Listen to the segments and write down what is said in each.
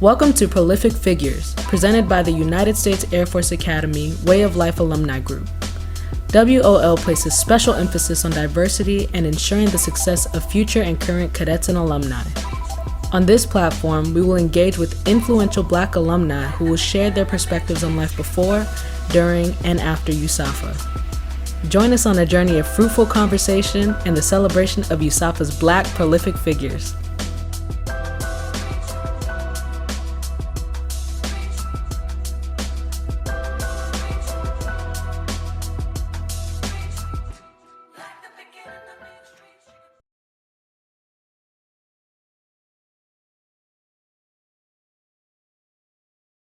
Welcome to Prolific Figures, presented by the United States Air Force Academy Way of Life Alumni Group. WOL places special emphasis on diversity and ensuring the success of future and current cadets and alumni. On this platform, we will engage with influential Black alumni who will share their perspectives on life before, during, and after USAFA. Join us on a journey of fruitful conversation and the celebration of USAFA's Black prolific figures.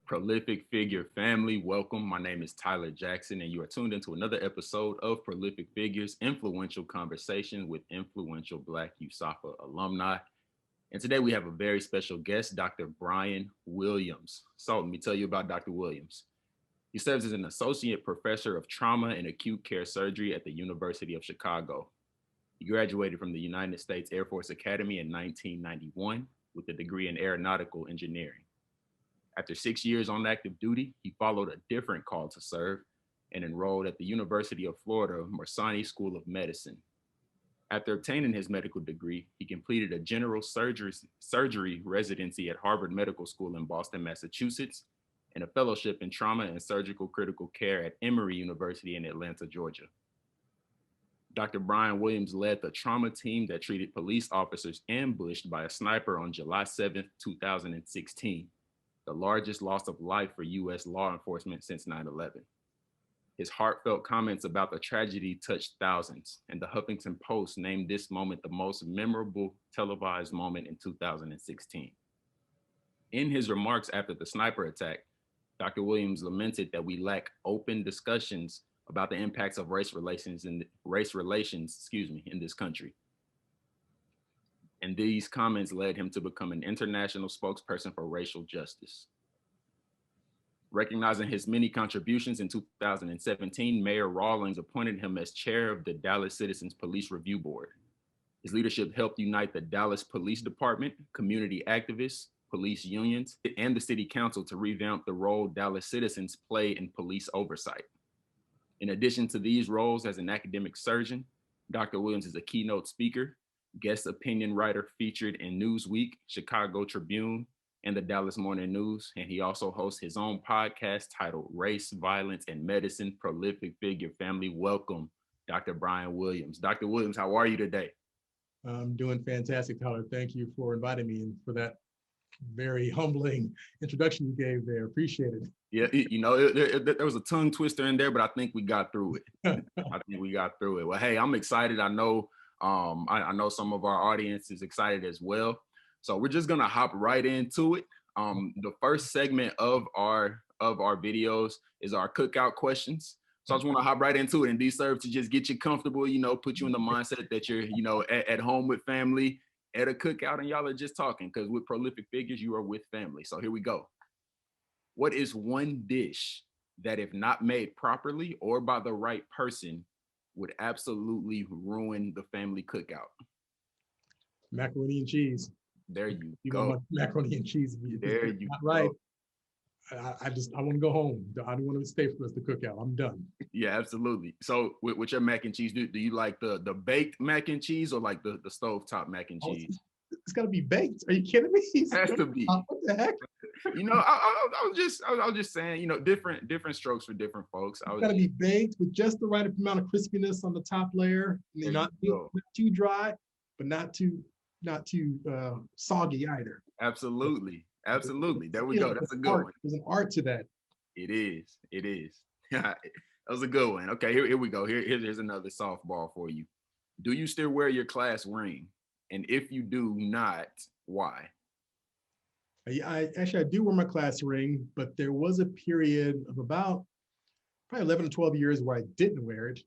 Prolific Figure family, welcome. My name is Tyler Jackson, and you are tuned into another episode of Prolific Figures, influential conversation with influential Black USAFA alumni. And today we have a very special guest, Dr. Brian Williams. So let me tell you about Dr. Williams. He serves as an associate professor of trauma and acute care surgery at the University of Chicago. He graduated from the United States Air Force Academy in 1991 with a degree in aeronautical engineering. After 6 years on active duty, he followed a different call to serve and enrolled at the University of Florida Morsani School of Medicine. After obtaining his medical degree, he completed a general surgery residency at Harvard Medical School in Boston, Massachusetts, and a fellowship in trauma and surgical critical care at Emory University in Atlanta, Georgia. Dr. Brian Williams led the trauma team that treated police officers ambushed by a sniper on July 7, 2016. The largest loss of life for U.S. law enforcement since 9/11. His heartfelt comments about the tragedy touched thousands, and the Huffington Post named this moment the most memorable televised moment in 2016. In his remarks after the sniper attack, Dr. Williams lamented that we lack open discussions about the impacts of race relations in this country. And these comments led him to become an international spokesperson for racial justice. Recognizing his many contributions in 2017, Mayor Rawlings appointed him as chair of the Dallas Citizens Police Review Board. His leadership helped unite the Dallas Police Department, community activists, police unions, and the city council to revamp the role Dallas citizens play in police oversight. In addition to these roles as an academic surgeon, Dr. Williams is a keynote speaker, guest opinion writer featured in Newsweek, Chicago Tribune, and the Dallas Morning News. And he also hosts his own podcast titled Race, Violence, and Medicine, Prolific Figure Family. Welcome, Dr. Brian Williams. Dr. Williams, how are you today? I'm doing fantastic, Tyler. Thank you for inviting me and for that very humbling introduction you gave there. Appreciate it. Yeah, there was a tongue twister in there, but I think we got through it. Well, hey, I'm excited. I know some of our audience is excited as well. So we're just gonna hop right into it. The first segment of our videos is our cookout questions. So I just want to hop right into it, and these serve to just get you comfortable, put you in the mindset that you're, at home with family at a cookout, and y'all are just talking, because with Prolific Figures, you are with family. So here we go. What is one dish that, if not made properly or by the right person, would absolutely ruin the family cookout? Macaroni and cheese. There you go. Macaroni and cheese. There you go. Right. I want to go home. I don't want to stay for us to cook out. I'm done. Yeah, absolutely. So with your mac and cheese, do you like the baked mac and cheese or like the stovetop mac and cheese? It's got to be baked. Are you kidding me? It has to be. What the heck? I was just saying, different strokes for different folks. It's got to be baked with just the right amount of crispiness on the top layer. Not too dry, but not too soggy either. Absolutely. There we go. That's a good one. There's an art to that. It is. That was a good one. Okay, here we go. Here's another softball for you. Do you still wear your class ring? And if you do not, why? I do wear my class ring, but there was a period of about probably 11 or 12 years where I didn't wear it.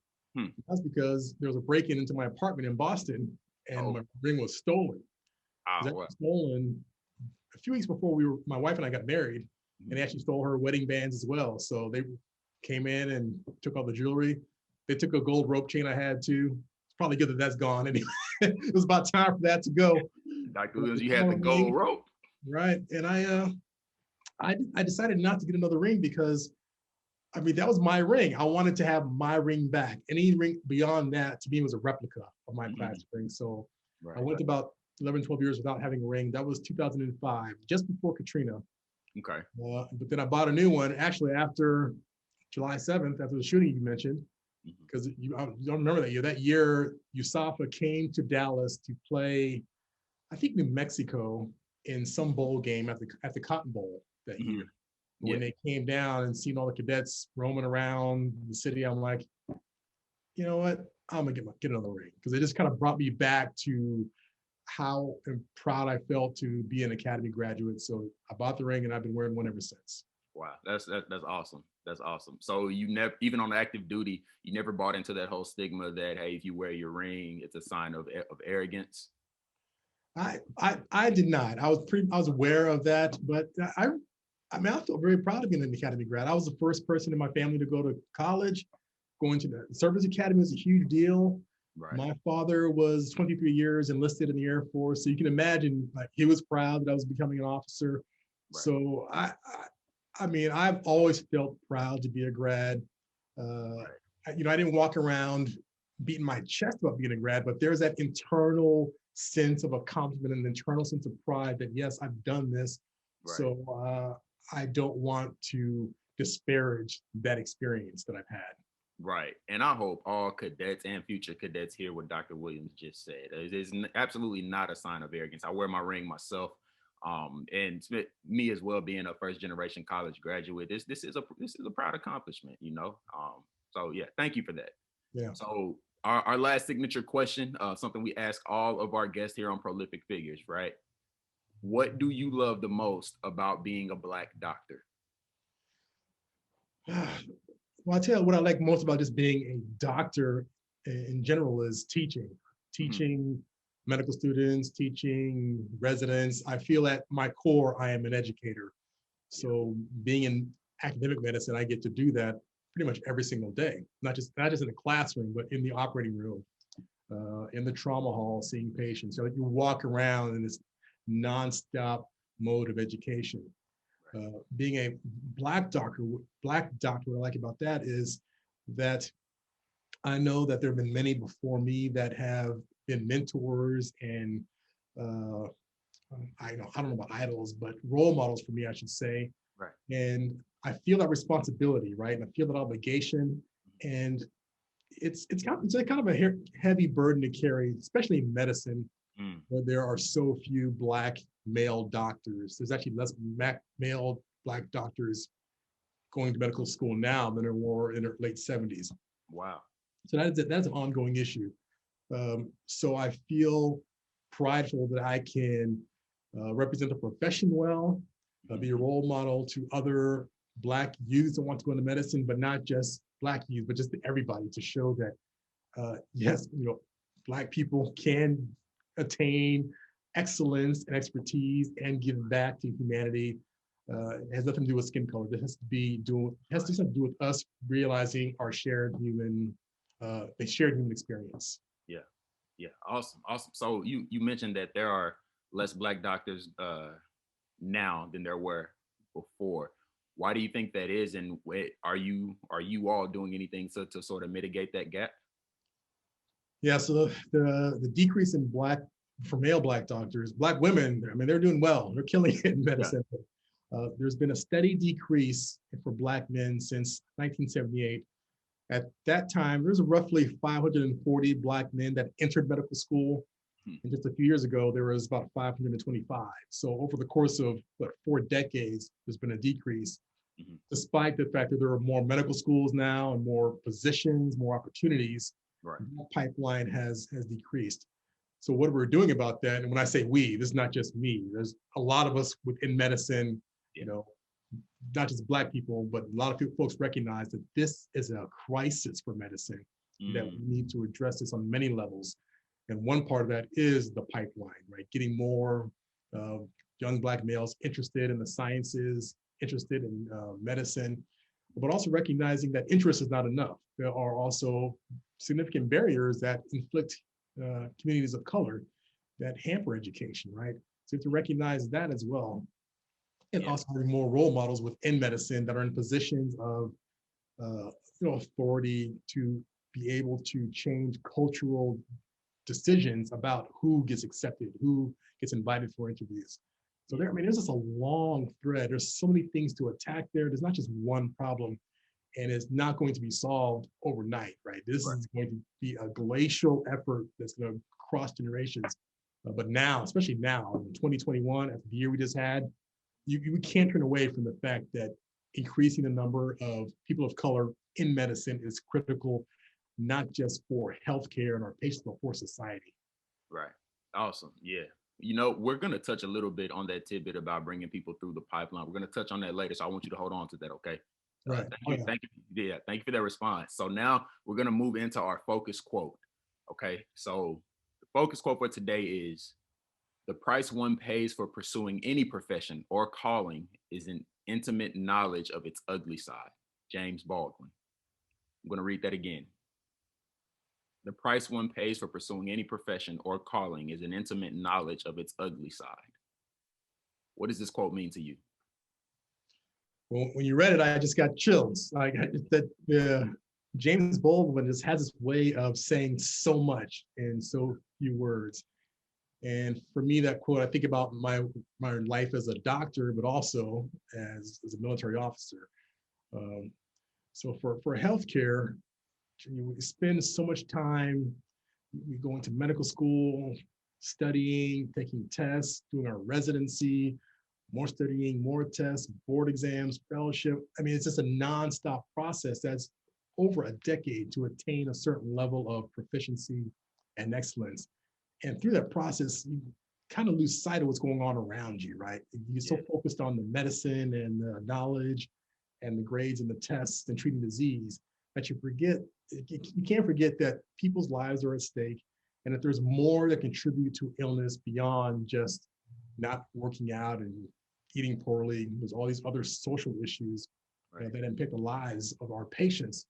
That's because there was a break-in into my apartment in Boston, and my ring was stolen. It was stolen a few weeks before my wife and I got married, and they actually stole her wedding bands as well. So they came in and took all the jewelry. They took a gold rope chain I had too. It's probably good that that's gone anyway. It was about time for that to go. Dr. Williams, you had the gold rope. right. And I decided not to get another ring because I mean that was my ring. I wanted to have my ring back. Any ring beyond that to me was a replica of my Mhm. class ring. So I Right. went about 11, 12 years without having a ring. That was 2005, just before Katrina. Okay. But then I bought a new one actually after July 7th, after the shooting you mentioned, Mhm. because you don't remember that year. That year, USAFA came to Dallas to play, I think, New Mexico in some bowl game at the Cotton Bowl that year. Mhm. And when Yeah. they came down and seen all the cadets roaming around the city, I'm like, you know what? I'm gonna get another ring because it just kind of brought me back to how proud I felt to be an Academy graduate. So I bought the ring and I've been wearing one ever since. Wow. That's awesome. That's awesome. So you never, even on active duty, you never bought into that whole stigma that, hey, if you wear your ring, it's a sign of arrogance. I did not. I was aware of that, but I mean I feel very proud of being an Academy grad. I was the first person in my family to go to college. Going to the service academy was a huge deal. Right. My father was 23 years enlisted in the Air Force, so you can imagine like he was proud that I was becoming an officer. Right. So I mean, I've always felt proud to be a grad. Right. I didn't walk around beating my chest about being a grad, but there's that internal sense of accomplishment and internal sense of pride that yes, I've done this. Right. So I don't want to disparage that experience that I've had. Right. And I hope all cadets and future cadets hear what Dr. Williams just said. It is absolutely not a sign of arrogance. I wear my ring myself. And me as well, being a first generation college graduate, this is a proud accomplishment, you know. So yeah, thank you for that. Yeah. So our last signature question, something we ask all of our guests here on Prolific Figures, right? What do you love the most about being a Black doctor? Well, I'll tell you what I like most about just being a doctor in general is teaching. Mhm. Teaching medical students, teaching residents. I feel at my core, I am an educator. Yeah. So being in academic medicine, I get to do that pretty much every single day, not just in the classroom, but in the operating room, in the trauma hall, seeing patients. So you walk around in this nonstop mode of education. Being a black doctor, what I like about that is that I know that there have been many before me that have been mentors and uh, I don't know about idols, but role models for me, I should say. Right. And I feel that responsibility, right? And I feel that obligation, and it's a kind of a heavy burden to carry, especially in medicine, Mm. where there are so few Black male doctors. There's actually less male Black doctors going to medical school now than there were in the late 70s. Wow. So that's an ongoing issue. So I feel prideful that I can represent the profession well, be a role model to other Black youths that want to go into medicine, but not just Black youth, but just to everybody, to show that yes, Black people can attain excellence and expertise and give back to humanity. It has nothing to do with skin color. It has to do with us realizing our shared human experience. Yeah. Yeah. Awesome. Awesome. So you mentioned that there are less Black doctors now than there were before. Why do you think that is? And are you all doing anything to sort of mitigate that gap? Yeah, so the decrease in for male Black doctors, Black women, I mean, they're doing well. They're killing it in Yeah. medicine. There's been a steady decrease for Black men since 1978. At that time, there's roughly 540 Black men that entered medical school. Hmm. And just a few years ago, there was about 525. So over the course of 4 decades, there's been a decrease, Mhm. despite the fact that there are more medical schools now and more positions, more opportunities. Right. That pipeline has decreased. So what we're doing about that, and when I say we, this is not just me. There's a lot of us within medicine, not just Black people, but a lot of folks recognize that this is a crisis for medicine, that we need to address this on many levels. And one part of that is the pipeline, right? Getting more young Black males interested in the sciences, interested in medicine, but also recognizing that interest is not enough. There are also significant barriers that inflict communities of color that hamper education, right? So you have to recognize that as well. And Yeah. also having more role models within medicine that are in positions of authority to be able to change cultural decisions about who gets accepted, who gets invited for interviews. So there, I mean, there's just a long thread. There's so many things to attack there. There's not just one problem, and it's not going to be solved overnight, right? This Right. is going to be a glacial effort that's going to cross generations. But now, especially now, in 2021, after the year we just had, we can't turn away from the fact that increasing the number of people of color in medicine is critical, not just for healthcare and our patients, but for society. Right. Awesome. Yeah. You know, we're going to touch a little bit on that tidbit about bringing people through the pipeline. We're going to touch on that later. So I want you to hold on to that. Okay. Right. Thank you. Thank you. Yeah. Thank you for that response. So now we're going to move into our focus quote. Okay. So the focus quote for today is: the price one pays for pursuing any profession or calling is an intimate knowledge of its ugly side. James Baldwin. I'm going to read that again. The price one pays for pursuing any profession or calling is an intimate knowledge of its ugly side. What does this quote mean to you? Well, when you read it, I just got chills. Like that, James Baldwin just has this way of saying so much in so few words. And for me, that quote, I think about my life as a doctor, but also as a military officer. So for healthcare, we spend so much time, we go into medical school, studying, taking tests, doing our residency, more studying, more tests, board exams, fellowship. I mean, it's just a nonstop process that's over a decade to attain a certain level of proficiency and excellence. And through that process, you kind of lose sight of what's going on around you, right? You're so focused on the medicine and the knowledge and the grades and the tests and treating disease that you forget, you can't forget that people's lives are at stake and that there's more that contribute to illness beyond just not working out and eating poorly. There's all these other social issues that impact the lives of our patients.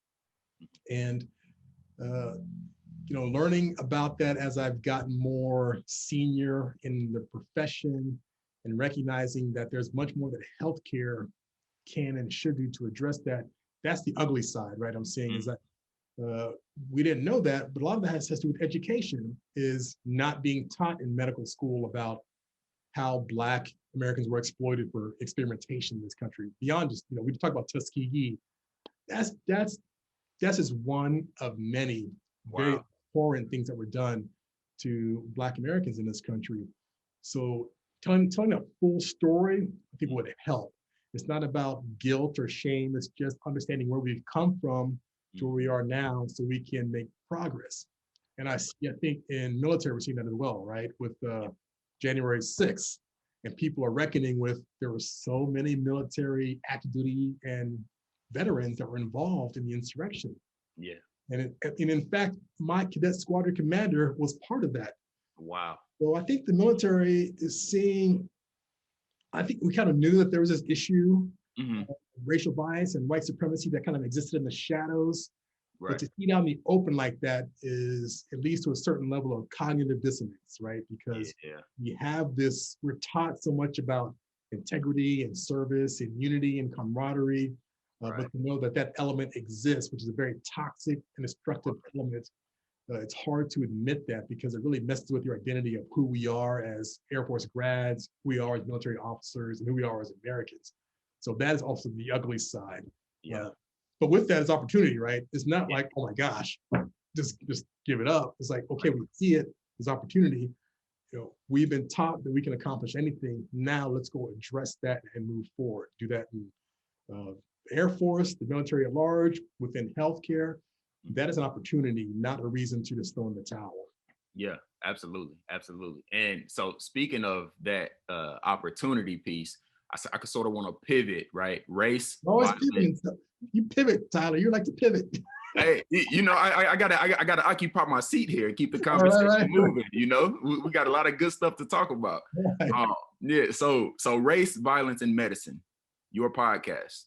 And learning about that as I've gotten more senior in the profession and recognizing that there's much more that healthcare can and should do to address that. That's the ugly side, right? I'm saying is that we didn't know that, but a lot of that has to do with education, is not being taught in medical school about how Black Americans were exploited for experimentation in this country. Beyond just, we talk about Tuskegee. That's just one of many very abhorrent things that were done to Black Americans in this country. So telling a full story, I think would help. It's not about guilt or shame. It's just understanding where we've come from to where we are now so we can make progress. And I think in military, we're seeing that as well, right? With January 6th, and people are reckoning with, there were so many military active duty and veterans that were involved in the insurrection. Yeah. And in fact, my cadet squadron commander was part of that. Wow. So I think the military is seeing, I think we kind of knew that there was this issue of racial bias and white supremacy that kind of existed in the shadows. Right. But to see it out in the open like that is, it leads to a certain level of cognitive dissonance, right? Because you have this, we're taught so much about integrity and service and unity and camaraderie, but to know that that element exists, which is a very toxic and destructive element, it's hard to admit that because it really messes with your identity of who we are as Air Force grads, who we are as military officers, and who we are as Americans. So that is also the ugly side. Yeah. But with that is opportunity, right? It's not like, oh my gosh, just give it up. It's like, okay, we see it as opportunity. We've been taught that we can accomplish anything. Now let's go address that and move forward. Do that in the Air Force, the military at large, within healthcare. That is an opportunity, not a reason to just throw in the towel. Yeah, absolutely. Absolutely. And so speaking of that opportunity piece, I could sort of want to pivot, right? Race. Always pivoting. You pivot, Tyler. You like to pivot. Hey, I gotta occupy my seat here and keep the conversation moving. We got a lot of good stuff to talk about. Right. So race, violence, and medicine, your podcast.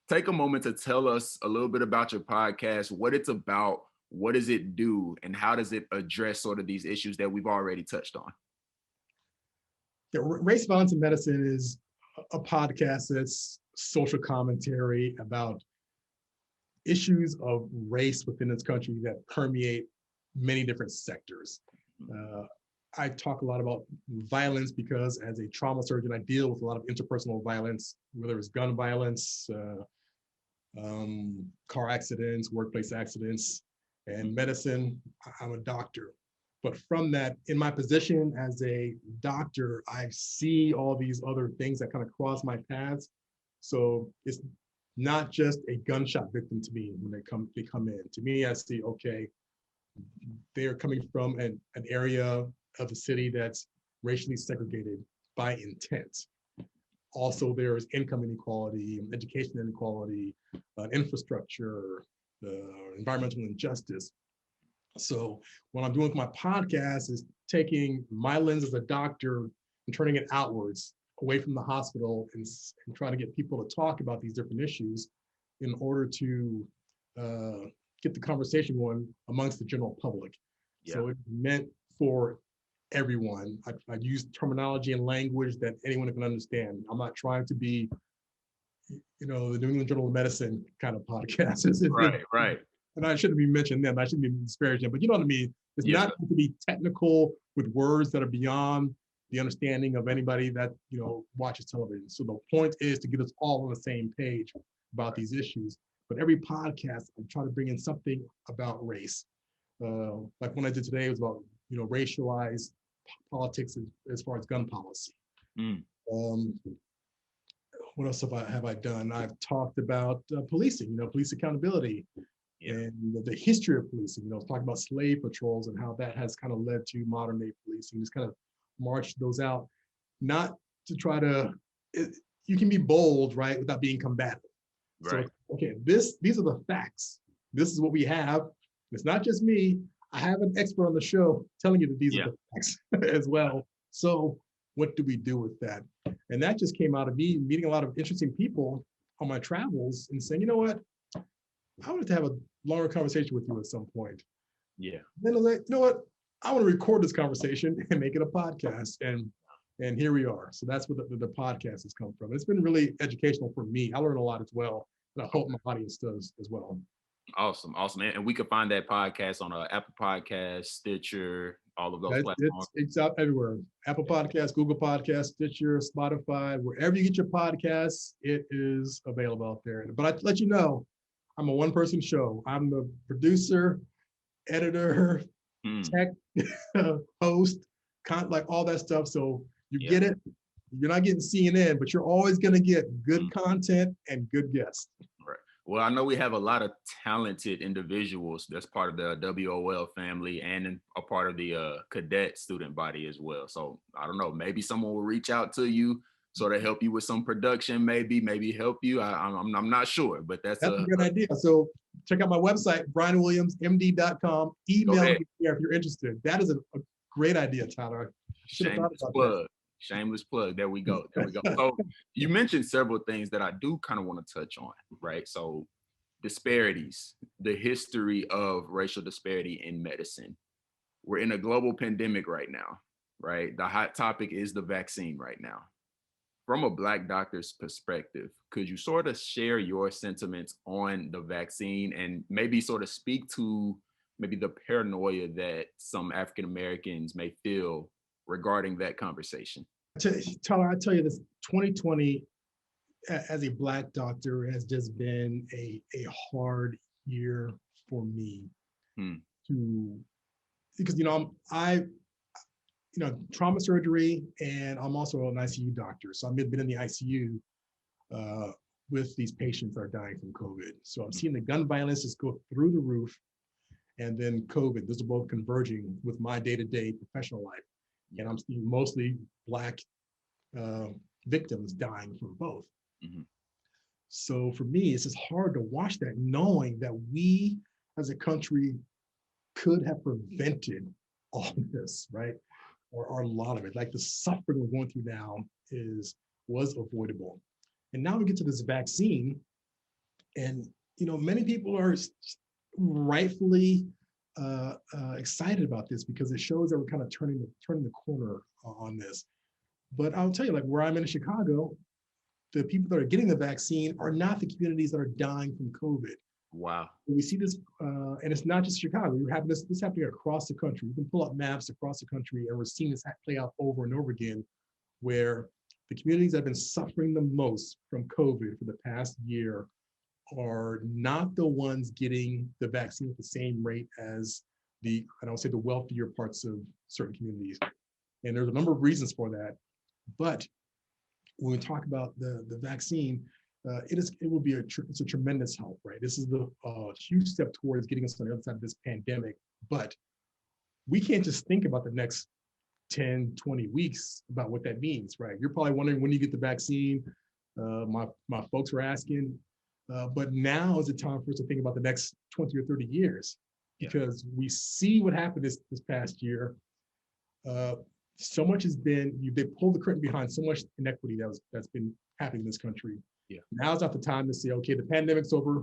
Take a moment to tell us a little bit about your podcast, what it's about, what does it do, and how does it address sort of these issues that we've already touched on? Yeah, Race, Violence, and Medicine is a podcast that's social commentary about issues of race within this country that permeate many different sectors. I talk a lot about violence because as a trauma surgeon, I deal with a lot of interpersonal violence, whether it's gun violence, car accidents, workplace accidents, and medicine. I'm a doctor. But from that, in my position as a doctor, I see all these other things that kind of cross my paths. So it's not just a gunshot victim to me when they come in. To me, I see, okay, they're coming from an area of the city that's racially segregated by intent. Also, there is income inequality, education inequality, infrastructure, environmental injustice. So what I'm doing with my podcast is taking my lens as a doctor and turning it outwards, away from the hospital, and trying to get people to talk about these different issues in order to get the conversation going amongst the general public. Yeah. So it's meant for everyone. I use terminology and language that anyone can understand. I'm not trying to be, the New England Journal of Medicine kind of podcast. Right. And I shouldn't be mentioning them. I shouldn't be disparaging, but you know what I mean? It's not to be technical with words that are beyond the understanding of anybody that, watches television. So the point is to get us all on the same page about these issues. But every podcast, I'm trying to bring in something about race. Like one I did today was about, racialized politics as far as gun policy. What else have I done? I've talked about policing, police accountability. Yeah. And the history of policing, talking about slave patrols and how that has kind of led to modern day policing. Just kind of march those out, not to try to, you can be bold, right, without being combative. Right. So, okay, these are the facts. This is what we have. It's not just me. I have an expert on the show telling you that these are the facts as well. So what do we do with that? And that just came out of me meeting a lot of interesting people on my travels and saying, you know what? I wanted to have a longer conversation with you at some point. Yeah. Then I was like, you know what? I want to record this conversation and make it a podcast. And here we are. So that's what the podcast has come from. It's been really educational for me. I learned a lot as well. And I hope my audience does as well. Awesome. And we can find that podcast on Apple Podcasts, Stitcher, all of those platforms. It's out everywhere. Apple Podcasts, Google Podcasts, Stitcher, Spotify, wherever you get your podcasts, it is available out there. But I let you know, I'm a one-person show. I'm the producer, editor, tech, host, like all that stuff. So you get it. You're not getting CNN, but you're always going to get good content and good guests. Right. Well, I know we have a lot of talented individuals that's part of the WOL family and a part of the cadet student body as well. So I don't know, maybe someone will reach out to you, sort of help you with some production, maybe help you. I'm not sure, but that's a good idea. So check out my website, brianwilliamsmd.com. Email me if you're interested. That is a great idea, Tyler. Shameless plug. There we go. So you mentioned several things that I do kind of want to touch on, right? So disparities, the history of racial disparity in medicine. We're in a global pandemic right now, right? The hot topic is the vaccine right now. From a Black doctor's perspective, could you sort of share your sentiments on the vaccine and maybe sort of speak to maybe the paranoia that some African Americans may feel regarding that conversation? Tyler, I tell you this, 2020 as a Black doctor has just been a hard year for me because trauma surgery, and I'm also an ICU doctor. So I've been in the ICU with these patients that are dying from COVID. So I'm seeing the gun violence just go through the roof, and then COVID. Those are both converging with my day-to-day professional life. And I'm seeing mostly Black victims dying from both. Mm-hmm. So for me, it's just hard to watch that, knowing that we as a country could have prevented all of this, right? Or a lot of it. Like the suffering we're going through now was avoidable. And now we get to this vaccine, and many people are rightfully excited about this because it shows that we're kind of turning the corner on this. But I'll tell you, like where I'm in Chicago, the people that are getting the vaccine are not the communities that are dying from COVID. Wow. We see this, and it's not just Chicago. We have this happening across the country. You can pull up maps across the country, and we're seeing this play out over and over again, where the communities that have been suffering the most from COVID for the past year are not the ones getting the vaccine at the same rate as I don't say the wealthier parts of certain communities. And there's a number of reasons for that. But when we talk about the vaccine, it's a tremendous help, right? This is the huge step towards getting us on the other side of this pandemic. But we can't just think about the next 10, 20 weeks about what that means, right? You're probably wondering when you get the vaccine. My folks were asking, but now is the time for us to think about the next 20 or 30 years, because we see what happened this past year. So much has been, they pulled the curtain behind so much inequity that's been happening in this country. Yeah. Now's not the time to say, okay, the pandemic's over,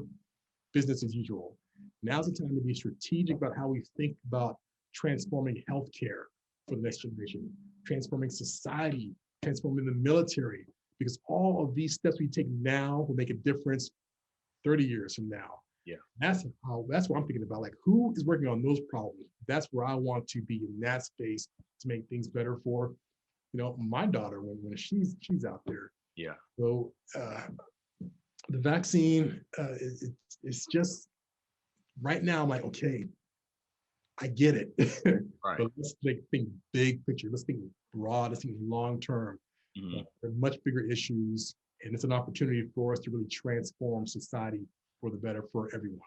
business as usual. Now's the time to be strategic about how we think about transforming healthcare for the next generation, transforming society, transforming the military, because all of these steps we take now will make a difference 30 years from now. Yeah. That's what I'm thinking about. Like, who is working on those problems? That's where I want to be, in that space, to make things better for, my daughter when she's out there. Yeah. So the vaccine, it's just right now. I'm like, okay, I get it. Right. But let's think big picture. Let's think broad. Let's think long term. Mm-hmm. There are much bigger issues, and it's an opportunity for us to really transform society for the better for everyone.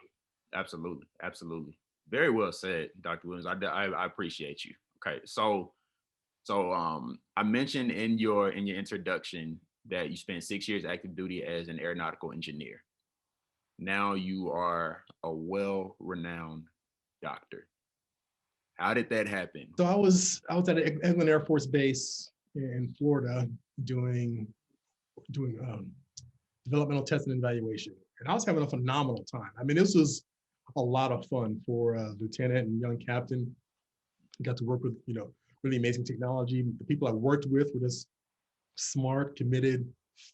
Absolutely, absolutely. Very well said, Dr. Williams. I appreciate you. Okay, so I mentioned in your introduction that you spent 6 years active duty as an aeronautical engineer. Now you are a well-renowned doctor. How did that happen? So I was at Eglin Air Force Base in Florida doing developmental testing and evaluation, and I was having a phenomenal time. I mean, this was a lot of fun for a lieutenant and young captain. Got to work with really amazing technology. The people I worked with were just smart, committed,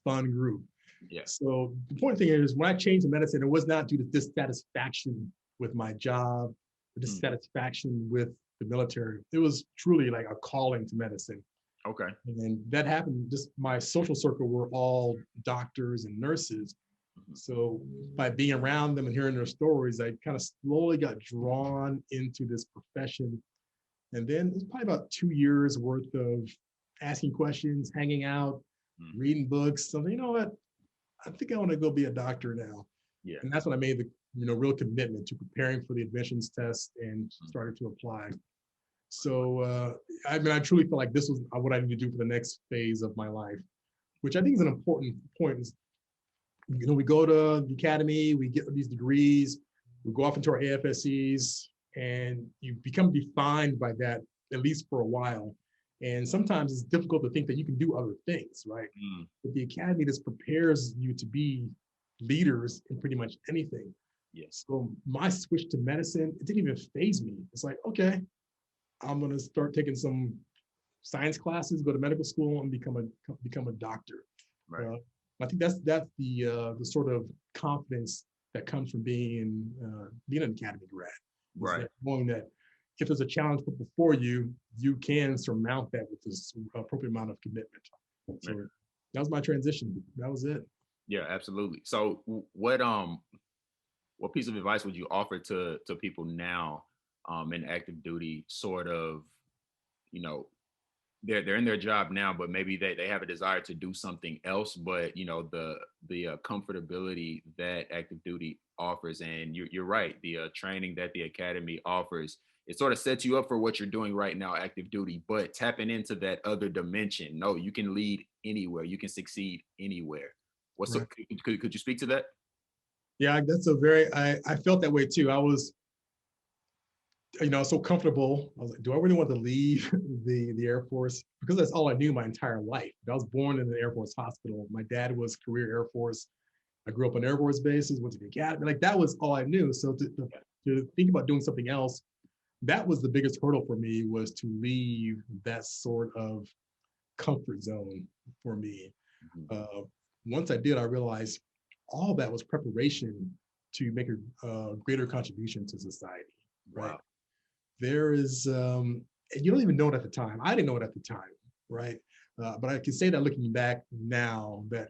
fun group. Yeah. So the important thing is, when I changed to medicine, it was not due to dissatisfaction with my job, or dissatisfaction with the military. It was truly like a calling to medicine. Okay. And that happened, just my social circle were all doctors and nurses. Mm-hmm. So by being around them and hearing their stories, I kind of slowly got drawn into this profession. And then it was probably about 2 years worth of asking questions, hanging out, reading books. So, you know what? I think I want to go be a doctor now. Yeah. And that's when I made the real commitment to preparing for the admissions test and started to apply. So, I truly feel like this was what I need to do for the next phase of my life, which I think is an important point. Is, we go to the academy, we get these degrees, we go off into our AFSCs, and you become defined by that, at least for a while. And sometimes it's difficult to think that you can do other things, right? But the academy just prepares you to be leaders in pretty much anything. Yes. So my switch to medicine, it didn't even faze me. It's like, okay, I'm gonna start taking some science classes, go to medical school, and become a doctor. Right. I think that's the sort of confidence that comes from being an academy grad. Right. Knowing that if there's a challenge put before you, you can surmount that with this appropriate amount of commitment. So that was my transition. That was it. Yeah, absolutely. So what piece of advice would you offer to people now in active duty, sort of, they're in their job now, but maybe they have a desire to do something else, but the comfortability that active duty offers, and you're right, the training that the academy offers, it sort of sets you up for what you're doing right now, active duty, but tapping into that other dimension. No, you can lead anywhere, you can succeed anywhere. Right. Could you speak to that? Yeah, that's I felt that way too. I was so comfortable. I was like, do I really want to leave the Air Force? Because that's all I knew my entire life. I was born in the Air Force hospital. My dad was career Air Force. I grew up on Air Force bases, went to the academy. Like, that was all I knew. So to think about doing something else that was the biggest hurdle for me, was to leave that sort of comfort zone for me. Once I did, I realized all that was preparation to make a greater contribution to society, right? Wow. There is, and you don't even know it at the time. I didn't know it at the time, right? But I can say that looking back now, that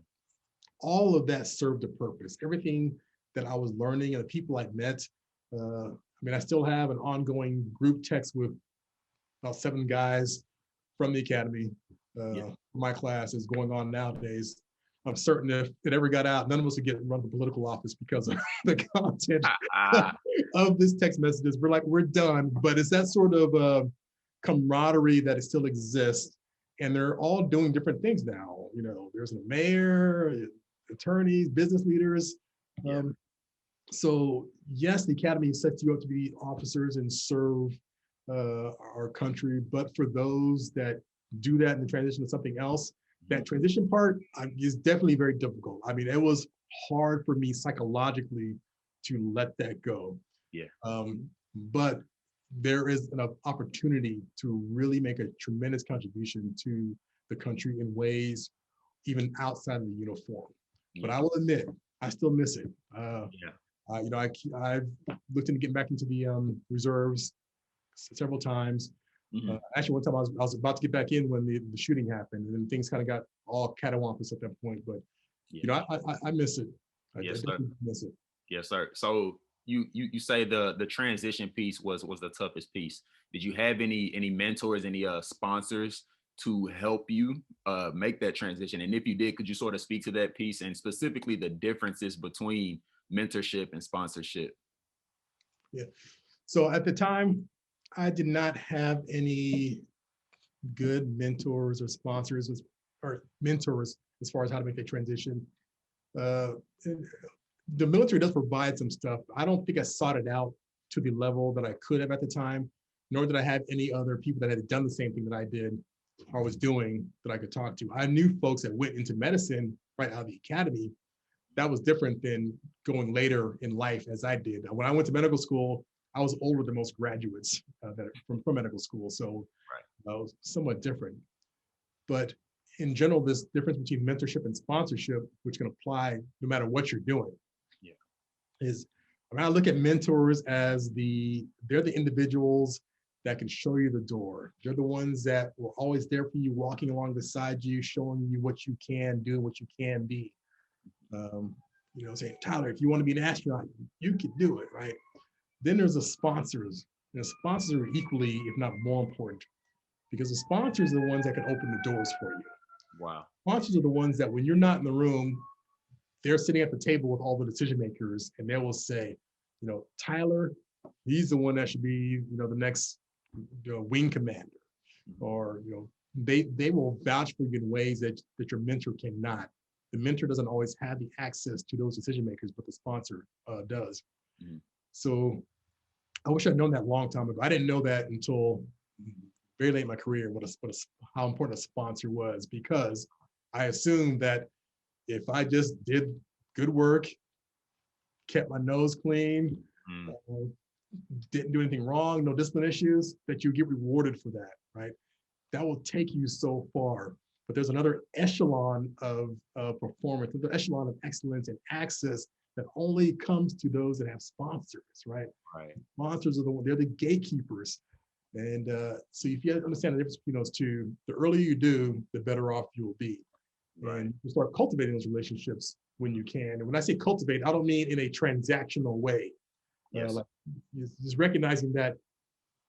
all of that served a purpose. Everything that I was learning and the people I met, I mean, I still have an ongoing group text with about 7 guys from the academy. My class is going on nowadays. I'm certain if it ever got out, none of us would get run for political office because of the content of this text messages. We're like, we're done. But it's that sort of camaraderie that still exists. And they're all doing different things now. You know, there's a mayor, attorneys, business leaders. So yes, the academy sets you up to be officers and serve our country. But for those that do that in the transition to something else, that transition part is definitely very difficult. I mean, it was hard for me psychologically to let that go. But there is an opportunity to really make a tremendous contribution to the country in ways even outside of the uniform. But I will admit, I still miss it. You know, I've looked into getting back into the reserves several times. Actually, one time I was about to get back in when the shooting happened, and then things kind of got all catawampus at that point. But you know, I miss it. I definitely miss it. Yes, sir. So you say the transition piece was the toughest piece. Did you have any mentors, any sponsors to help you make that transition? And if you did, could you sort of speak to that piece and specifically the differences between mentorship and sponsorship? So at the time, I did not have any good mentors or sponsors or mentors as far as how to make that transition. The military does provide some stuff. I don't think I sought it out to the level that I could have at the time, nor did I have any other people that had done the same thing that I did or was doing that I could talk to. I knew folks that went into medicine right out of the academy. That was different than going later in life as I did. When I went to medical school, I was older than most graduates that from medical school, so it was somewhat different. But in general, this difference between mentorship and sponsorship, which can apply no matter what you're doing, is when I look at mentors as they're the individuals that can show you the door. They're the ones that were always there for you, walking along beside you, showing you what you can do, what you can be. You know, saying, Tyler, if you want to be an astronaut, you can do it, right? Then there's the sponsors. And the sponsors are equally, if not more important, because the sponsors are the ones that can open the doors for you. Wow. Sponsors are the ones that when you're not in the room, they're sitting at the table with all the decision makers, and they will say, you know, Tyler, he's the one that should be, you know, the next wing commander, or you know, they will vouch for you in ways that your mentor cannot. The mentor doesn't always have the access to those decision makers, but the sponsor does. So I wish I'd known that a long time ago. I didn't know that until very late in my career, how important a sponsor was, because I assumed that if I just did good work, kept my nose clean, didn't do anything wrong, no discipline issues, that you get rewarded for that, right? That will take you so far. But there's another echelon of performance, another echelon of excellence and access that only comes to those that have sponsors, right? Sponsors are they're the gatekeepers. And so if you understand the difference between those two, the earlier you do, the better off you will be. And you start cultivating those relationships when you can. And when I say cultivate, I don't mean in a transactional way. Like just recognizing that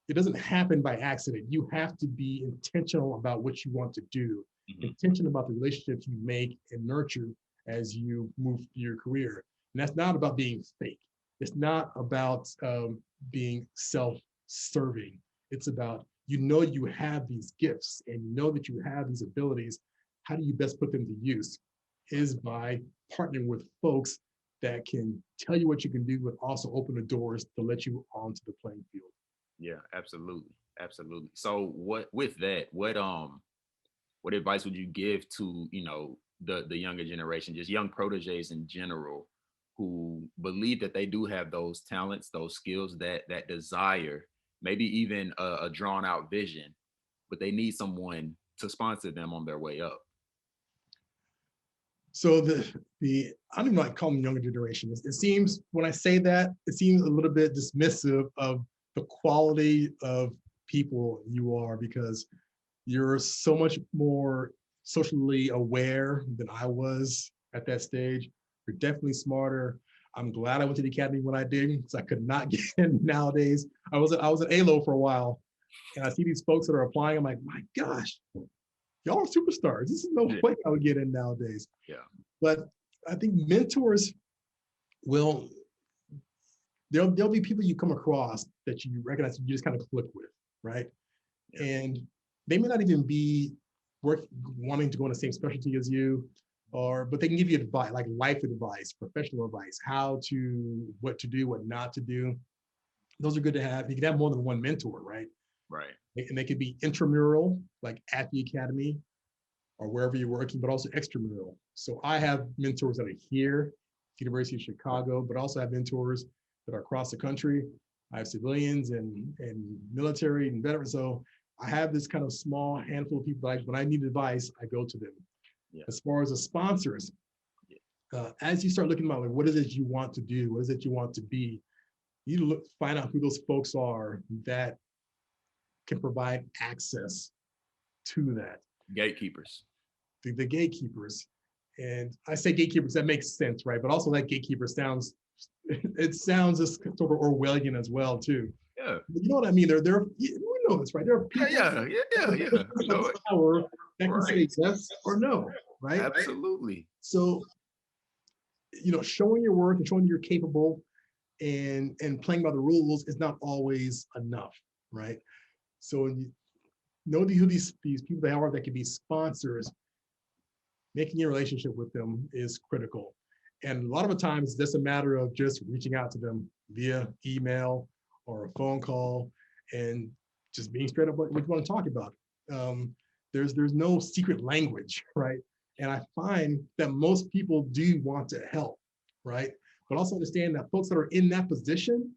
it doesn't happen by accident. You have to be intentional about what you want to do, intentional about the relationships you make and nurture as you move through your career. And that's not about being fake. It's not about being self-serving. It's about, you know, you have these gifts and you know that you have these abilities. How do you best put them to use? Is by partnering with folks that can tell you what you can do, but also open the doors to let you onto the playing field. Yeah, absolutely. Absolutely. So what advice would you give to, you know, the younger generation, just young proteges in general, who believe that they do have those talents, those skills, that desire, maybe even a drawn out vision, but they need someone to sponsor them on their way up. So I don't even like calling them younger generation. It seems when I say that, it seems a little bit dismissive of the quality of people you are, because you're so much more socially aware than I was at that stage. You're definitely smarter. I'm glad I went to the academy when I did, because I could not get in nowadays. I was at ALO for a while, and I see these folks that are applying. I'm like, my gosh, y'all are superstars. This is no way I would get in nowadays. Yeah. But I think mentors will, there'll be people you come across that you recognize you just kind of click with, right? Yeah. And they may not even be wanting to go in the same specialty as you, but they can give you advice, like life advice, professional advice, what to do, what not to do. Those are good to have. You can have more than one mentor, right? Right. And they could be intramural, like at the academy or wherever you're working, but also extramural. So I have mentors that are here, University of Chicago, but also have mentors that are across the country. I have civilians and military and veterans. So I have this kind of small handful of people that when I need advice, I go to them. Yeah. As far as the sponsors, as you start looking about like, what is it you want to do? What is it you want to be? You need to find out who those folks are that can provide access to that. Gatekeepers. The gatekeepers. And I say gatekeepers, that makes sense, right? But also that gatekeeper sounds just sort of Orwellian as well, too. Yeah. You know what I mean? We know this, right? There are people power that can say yes or no, right? Absolutely. So, showing your work and showing you're capable and playing by the rules is not always enough, right? So you know who these people they are that can be sponsors. Making a relationship with them is critical. And a lot of the times it's just a matter of just reaching out to them via email or a phone call and just being straight up what you want to talk about. There's no secret language, right? And I find that most people do want to help, right? But also understand that folks that are in that position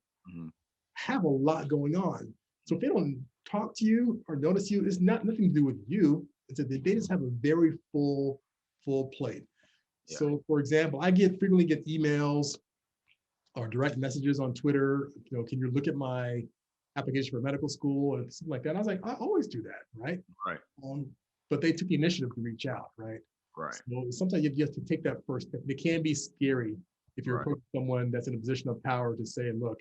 have a lot going on. So if they don't talk to you or notice you, it's nothing to do with you. It's that they just have a very full plate. Yeah. So for example, I frequently get emails or direct messages on Twitter, can you look at my application for medical school or something like that? And I was like, I always do that, right? Right. But they took the initiative to reach out, right? Right. So sometimes you have to take that first step. It can be scary if you're approaching someone that's in a position of power to say, look,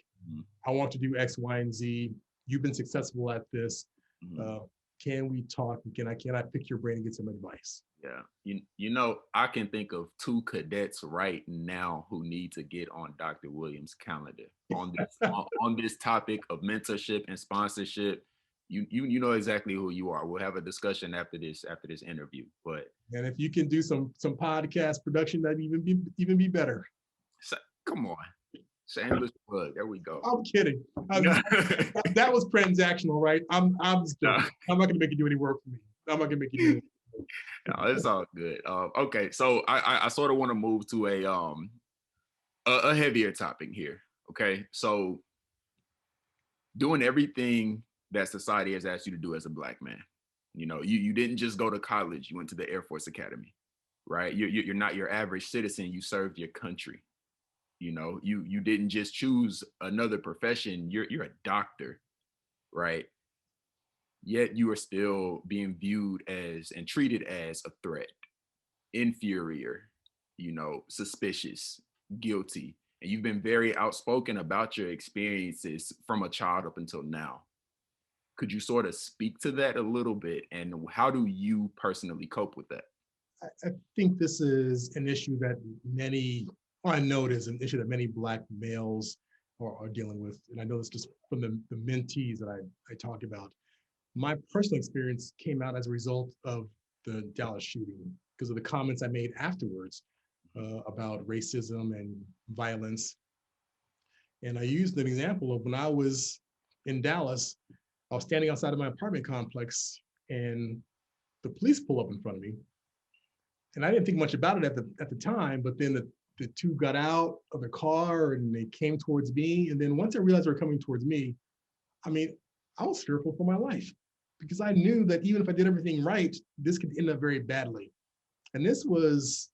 I want to do X, Y, and Z. You've been successful at this. Can we talk? Can I pick your brain and get some advice? Yeah. I can think of 2 cadets right now who need to get on Dr. Williams' calendar on this on this topic of mentorship and sponsorship. You know exactly who you are. We'll have a discussion after this interview. And if you can do some podcast production, that'd even be better. So, come on. Shameless plug. There we go. I'm kidding. That was transactional, right? I'm just joking. I'm not going to make you do any work for me. I'm not going to make you do anything. No, it's all good. Okay, so I sort of want to move to a heavier topic here. Okay, so doing everything that society has asked you to do as a Black man. You didn't just go to college. You went to the Air Force Academy, right? You're not your average citizen. You served your country. You didn't just choose another profession. You're a doctor, right? Yet you are still being viewed as and treated as a threat, inferior, suspicious, guilty. And you've been very outspoken about your experiences from a child up until now. Could you sort of speak to that a little bit? And how do you personally cope with that? I think this is an issue that I know it is an issue that many Black males are dealing with. And I know this just from the mentees that I talk about. My personal experience came out as a result of the Dallas shooting because of the comments I made afterwards about racism and violence. And I used an example of when I was in Dallas, I was standing outside of my apartment complex and the police pull up in front of me. And I didn't think much about it at the time, but then the 2 got out of the car and they came towards me. And then once I realized they were coming towards me, I mean, I was fearful for my life because I knew that even if I did everything right, this could end up very badly. And this was,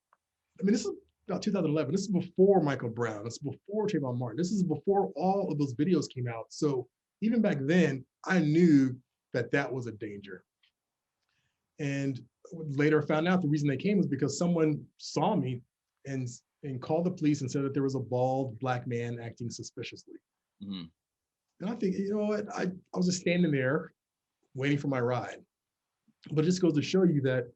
this is about 2011. This is before Michael Brown. This is before Trayvon Martin. This is before all of those videos came out. So even back then, I knew that that was a danger. And later found out the reason they came was because someone saw me and called the police and said that there was a bald Black man acting suspiciously. Mm-hmm. And I think, you know what, I was just standing there waiting for my ride. But it just goes to show you that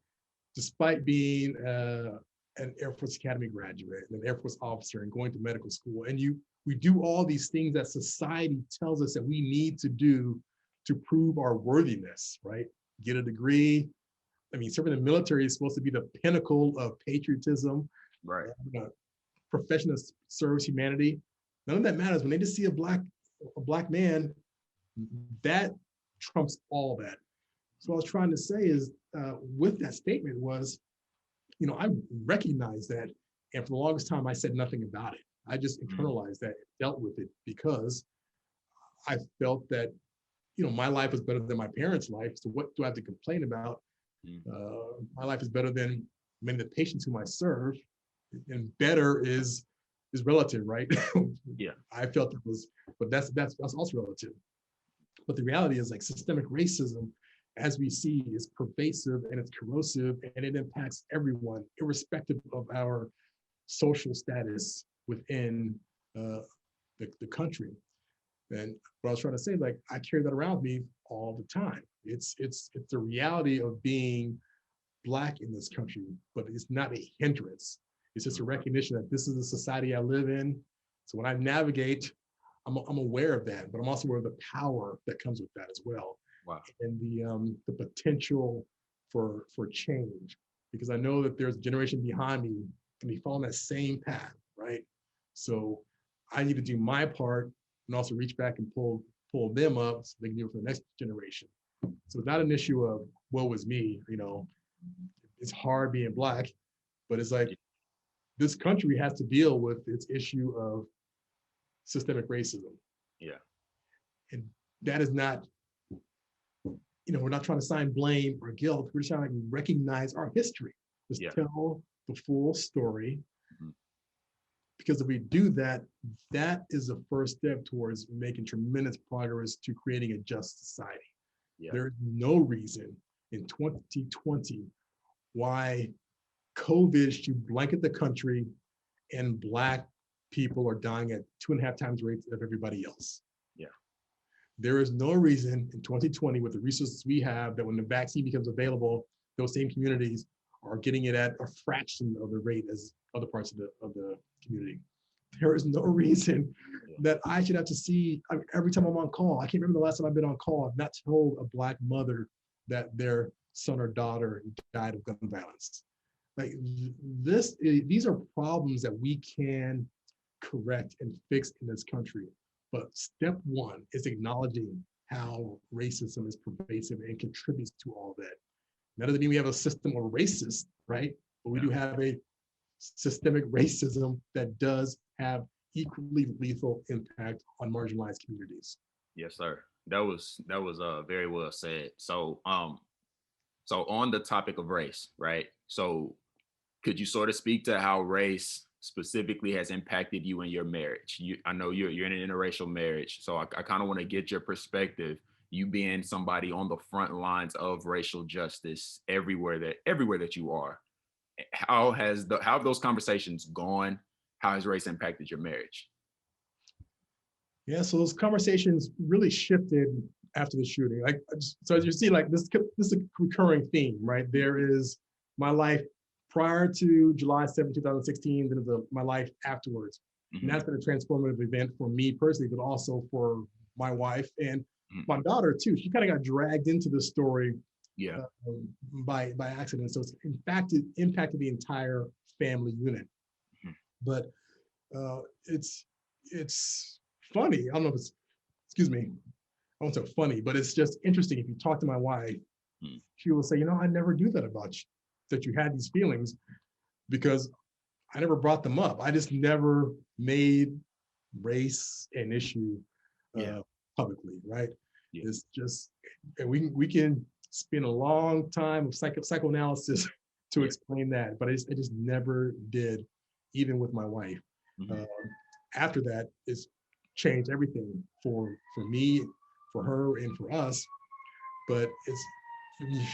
despite being an Air Force Academy graduate and an Air Force officer and going to medical school, and we do all these things that society tells us that we need to do to prove our worthiness, right? Get a degree. Serving in the military is supposed to be the pinnacle of patriotism, right? Profession that serves humanity. None of that matters when they just see a black man. That trumps all that. So what I was trying to say is, with that statement was, I recognize that, and for the longest time I said nothing about it. I just internalized that, dealt with it, because I felt that, my life was better than my parents' life. So what do I have to complain about? My life is better than many of the patients whom I serve, and better is relative, right? Yeah, I felt it was, but that's also relative. But the reality is, like, systemic racism, as we see, is pervasive and it's corrosive, and it impacts everyone, irrespective of our social status within the country. And what I was trying to say, like, I carry that around with me all the time. It's the reality of being Black in this country, but it's not a hindrance. It's just a recognition that this is the society I live in. So when I navigate, I'm aware of that, but I'm also aware of the power that comes with that as well. Wow. And the potential for change, because I know that there's a generation behind me can be following that same path, right? So I need to do my part and also reach back and pull them up so they can do it for the next generation. So it's not an issue of woe is me, it's hard being Black, but it's like this country has to deal with its issue of systemic racism. Yeah. And that is not, we're not trying to assign blame or guilt. We're just trying to recognize our history. Just tell the full story. Mm-hmm. Because if we do that, that is the first step towards making tremendous progress to creating a just society. Yeah. There is no reason in 2020 why COVID should blanket the country and Black people are dying at 2.5 times the rate of everybody else. Yeah. There is no reason in 2020, with the resources we have, that when the vaccine becomes available, those same communities are getting it at a fraction of the rate as other parts of the community. There is no reason that I should have to see, every time I'm on call, I can't remember the last time I've been on call, I've not told a Black mother that their son or daughter died of gun violence. Like, these are problems that we can correct and fix in this country. But step one is acknowledging how racism is pervasive and contributes to all that. That doesn't mean we have a system of racists, right? But we do have a systemic racism that does have equally lethal impact on marginalized communities. Yes, sir. That was very well said. So on the topic of race, right? So could you sort of speak to how race specifically has impacted you in your marriage? I know you're in an interracial marriage, so I kind of want to get your perspective. You being somebody on the front lines of racial justice everywhere that you are. How have those conversations gone? How has race impacted your marriage? Yeah, so those conversations really shifted after the shooting. So as you see, like this is a recurring theme, right? There is my life prior to July 7, 2016, then my life afterwards. Mm-hmm. And that's been a transformative event for me personally, but also for my wife and my daughter too. She kind of got dragged into the story by accident. So it's impacted the entire family unit. Mm-hmm. But it's funny. I don't know if it's, excuse me, I won't say funny, but it's just interesting. If you talk to my wife, she will say, I never do that about you, that you had these feelings, because I never brought them up. I just never made race an issue publicly, right? Yeah. It's just, and we can spend a long time of psychoanalysis to explain that, but it just never did, even with my wife. Mm-hmm. After that, it's changed everything for me, for her, and for us. But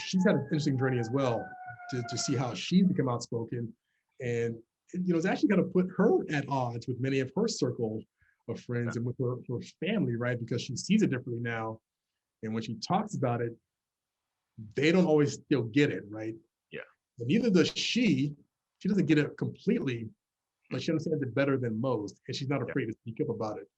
she's had an interesting journey as well to see how she's become outspoken, and it's actually going to put her at odds with many of her circle of friends and with her family, right? Because she sees it differently now, and when she talks about it, they don't always still get it, right? Yeah. And neither does she. She doesn't get it completely, but she understands it better than most, and she's not afraid to speak up about it.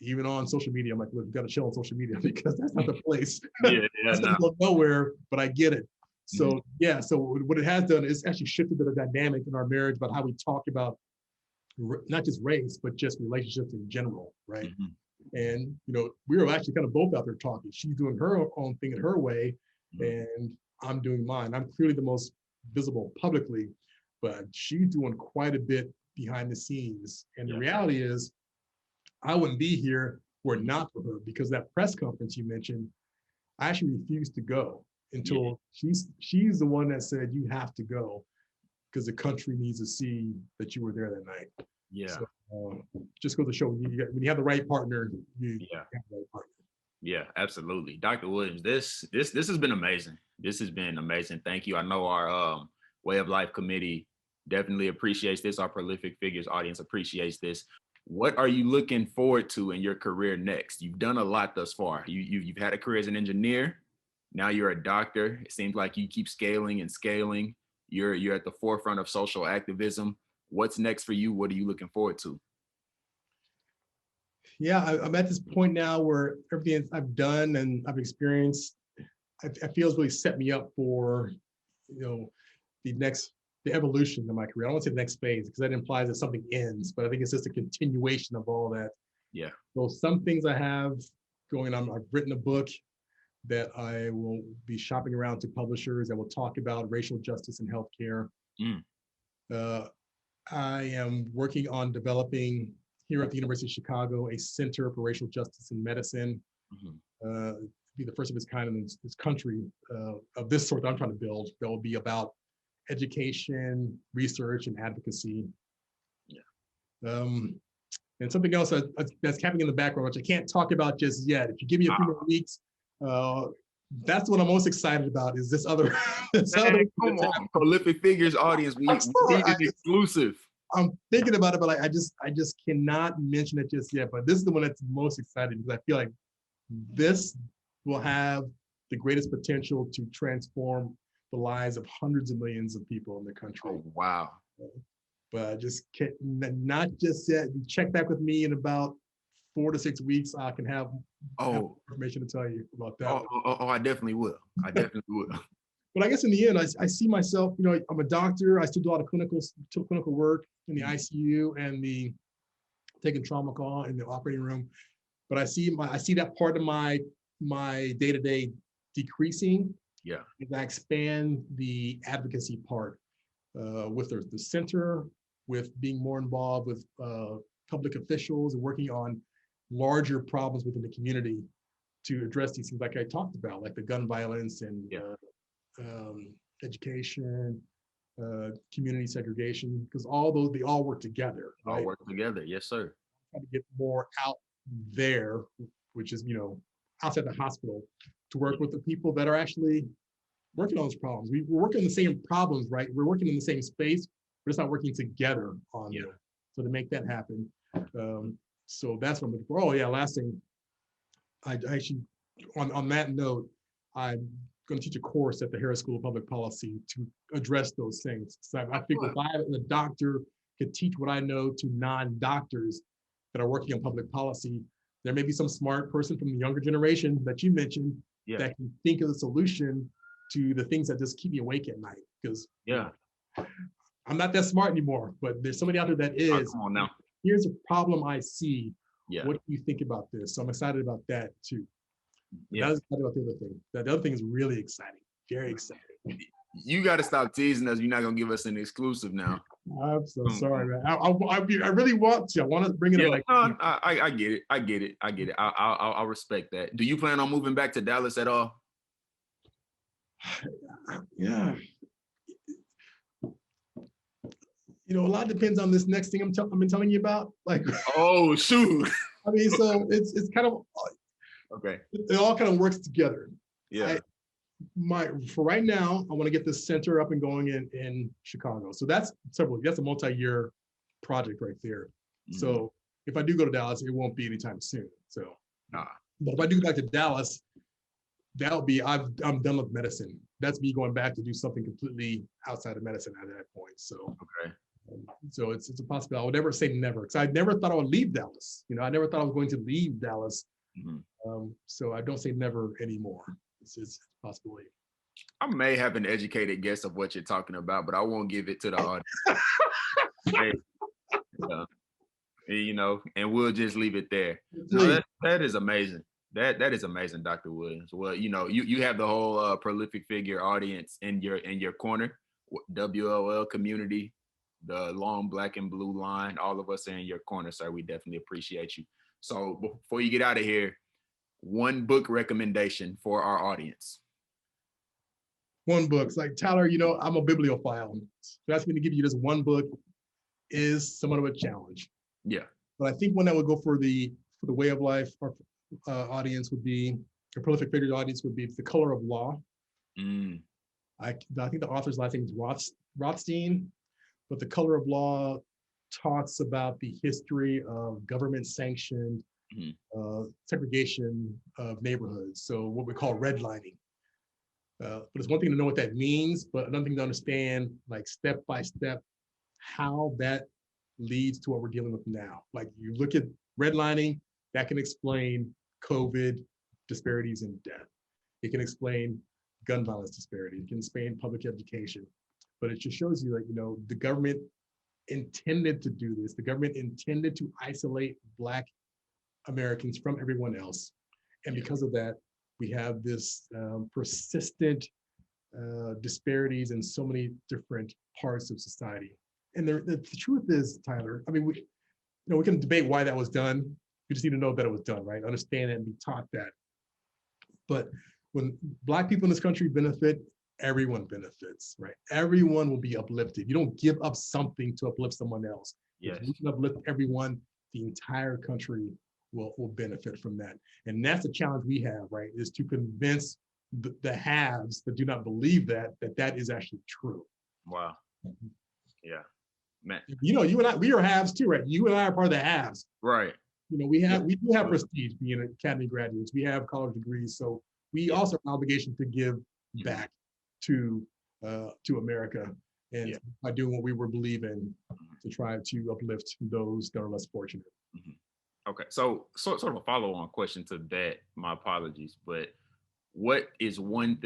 Even on social media, I'm like, look, you got to chill on social media because that's not the place. That's not going nowhere, but I get it. So so what it has done is actually shifted the dynamic in our marriage about how we talk about not just race, but just relationships in general, right? And we were actually kind of both out there talking. She's doing her own thing in her way, and I'm doing mine. I'm clearly the most visible publicly, but she's doing quite a bit behind the scenes. And the reality is, I wouldn't be here were it not for her, because that press conference you mentioned, I actually refused to go until she's the one that said, you have to go because the country needs to see that you were there that night. Yeah. So, just goes to show when you have the right partner, you have the right partner. Yeah, absolutely. Dr. Williams, this has been amazing. This has been amazing. Thank you. I know our Way of Life committee definitely appreciates this. Our Prolific Figures audience appreciates this. What are you looking forward to in your career next? You've done a lot thus far. You've had a career as an engineer. Now you're a doctor. It seems like you keep scaling and scaling. You're at the forefront of social activism. What's next for you? What are you looking forward to? Yeah, I'm at this point now where everything I've done and I've experienced, I feel has really set me up for, the evolution of my career. I don't want to say the next phase because that implies that something ends, but I think it's just a continuation of all that. Yeah. So some things I have going on. I've written a book that I will be shopping around to publishers that will talk about racial justice in healthcare. I am working on developing here at the University of Chicago a Center for Racial Justice in Medicine. Be the first of its kind in this country of this sort that I'm trying to build. That will be about education, research, and advocacy. And something else that's happening in the background, which I can't talk about just yet. If you give me a few more weeks, that's what I'm most excited about. Is this other? Come on, Prolific Figures audience, we need an exclusive. I'm thinking about it, but I just cannot mention it just yet. But this is the one that's most exciting because I feel like this will have the greatest potential to transform the lives of hundreds of millions of people in the country. Oh, wow. But I just can't, not just yet. Check back with me in about 4 to 6 weeks. I can have information to tell you about that. I definitely will. But I guess in the end, I see myself, I'm a doctor. I still do a lot of clinical work in the ICU and taking trauma call in the operating room. But I see that part of my day-to-day decreasing. Yeah. As I expand the advocacy part with the center, with being more involved with public officials and working on larger problems within the community to address these things like I talked about, like the gun violence and education, community segregation, because they all work together. Right? All work together, yes, sir. Try to get more out there, which is outside the hospital, to work with the people that are actually working on those problems. We're working on the same problems, right? We're working in the same space. We're just not working together on them. So to make that happen, so that's what I'm looking for. Oh yeah, last thing, I actually, on that note, I'm going to teach a course at the Harris School of Public Policy to address those things. So I figure if I, as a doctor, could teach what I know to non-doctors that are working on public policy, there may be some smart person from the younger generation that you mentioned that can think of the solution to the things that just keep me awake at night. Because I'm not that smart anymore, but there's somebody out there that is. Come on now. Here's a problem I see. Yeah. What do you think about this? So I'm excited about that too. Yeah. I was excited about the other thing. The other thing is really exciting. Very exciting. You got to stop teasing us. You're not going to give us an exclusive now. I'm so sorry, man. I really want to. I want to bring it up. No, I get it. I get it. I'll respect that. Do you plan on moving back to Dallas at all? Yeah. A lot depends on this next thing I've been telling you about. Like, oh shoot. I mean, so it's kind of okay. It all kind of works together. Yeah. For right now, I want to get this center up and going in Chicago. So that's a multi-year project right there. Mm-hmm. So if I do go to Dallas, it won't be anytime soon. So, but if I do go back to Dallas, that'll be I'm done with medicine. That's me going back to do something completely outside of medicine at that point. So okay. So it's a possibility. I would never say never, because I never thought I would leave Dallas. I never thought I was going to leave Dallas. Mm-hmm. So I don't say never anymore. It's a possibility. I may have an educated guess of what you're talking about, but I won't give it to the audience. And we'll just leave it there. No, that is amazing. That is amazing, Dr. Williams. Well, you have the whole prolific figure audience in your corner, WLL community, the long black and blue line. All of us are in your corner, sir. We definitely appreciate you. So before you get out of here, one book recommendation for our audience. One book. It's like, Tyler, I'm a bibliophile. So asking me to give you just one book is somewhat of a challenge. Yeah. But I think one that would go for the way of life audience would be, the prolific figures audience would be The Color of Law. I think the author's last name is Rothstein, but The Color of Law talks about the history of government-sanctioned segregation of neighborhoods, so what we call redlining. But it's one thing to know what that means, but another thing to understand, like step by step, how that leads to what we're dealing with now. Like you look at redlining, that can explain COVID disparities in death. It can explain gun violence disparity. It can explain public education. But it just shows you that, the government intended to do this. The government intended to isolate Black Americans from everyone else. And because of that, we have this persistent disparities in so many different parts of society. And the truth is, Tyler, I mean, we can debate why that was done. We just need to know that it was done, right? Understand it and be taught that. But when Black people in this country benefit, everyone benefits, right? Everyone will be uplifted. You don't give up something to uplift someone else. Yes. If you can uplift everyone, the entire country will benefit from that. And that's the challenge we have, right? Is to convince the haves that do not believe that is actually true. Wow. Yeah. Man. You and I, we are haves too, right? You and I are part of the haves. Right. We do have prestige being academy graduates. We have college degrees. So we also have an obligation to give back to America, and by doing what we were believing to try to uplift those that are less fortunate. Okay, so sort of a follow-on question to that. My apologies, but what is one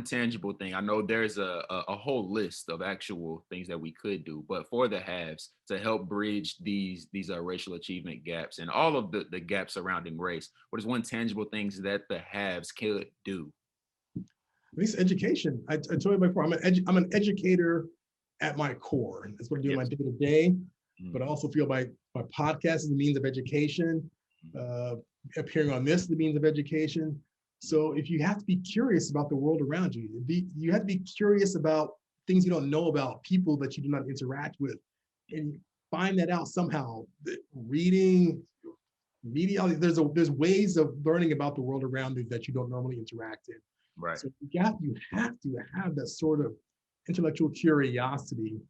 tangible thing? I know there's a whole list of actual things that we could do, but for the haves to help bridge these racial achievement gaps and all of the gaps surrounding race, what is one tangible things that the haves could do? At least education. I told you before, I'm an educator at my core. That's what I do in my day-to-day. But I also feel my podcast is the means of education. Appearing on this is the means of education. So if you have to be curious about the world around you, you have to be curious about things you don't know about, people that you do not interact with, and find that out somehow. Reading, media, there's ways of learning about the world around you that you don't normally interact in. Right. So you have to have that sort of intellectual curiosity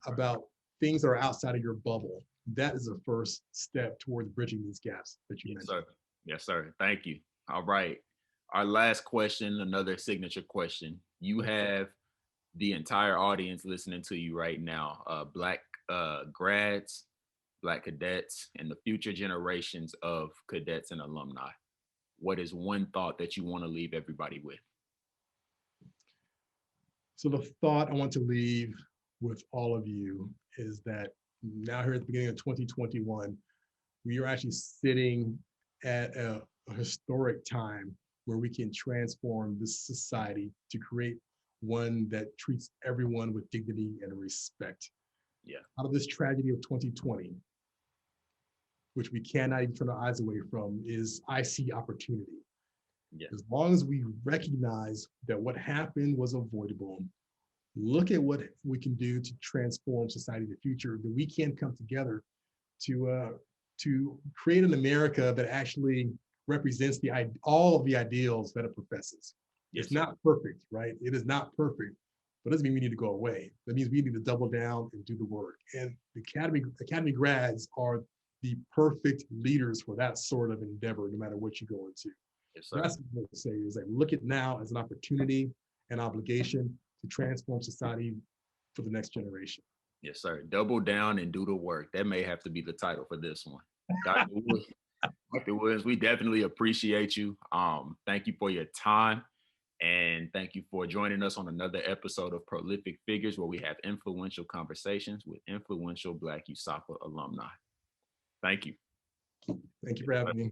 about things that are outside of your bubble. That is the first step towards bridging these gaps that you mentioned. Sir. Yes, sir. Thank you. All right. Our last question, another signature question. You have the entire audience listening to you right now, Black grads, Black cadets, and the future generations of cadets and alumni. What is one thought that you want to leave everybody with? So the thought I want to leave with all of you is that now here at the beginning of 2021, we are actually sitting at a historic time where we can transform this society to create one that treats everyone with dignity and respect. out of this tragedy of 2020, which we cannot even turn our eyes away from, is I see opportunity. As long as we recognize that what happened was avoidable, look at what we can do to transform society in the future, that we can come together to create an America that actually represents all of the ideals that it professes. It's not perfect, right? It is not perfect, but it doesn't mean we need to go away. That means we need to double down and do the work. And the academy grads are the perfect leaders for that sort of endeavor, no matter what you go into. That's what I say is like, look at now as an opportunity and obligation to transform society for the next generation. Yes, sir. Double down and do the work. That may have to be the title for this one. Dr. Williams, we definitely appreciate you. Thank you for your time. And thank you for joining us on another episode of Prolific Figures, where we have influential conversations with influential Black USAPA alumni. Thank you. Thank you for having me.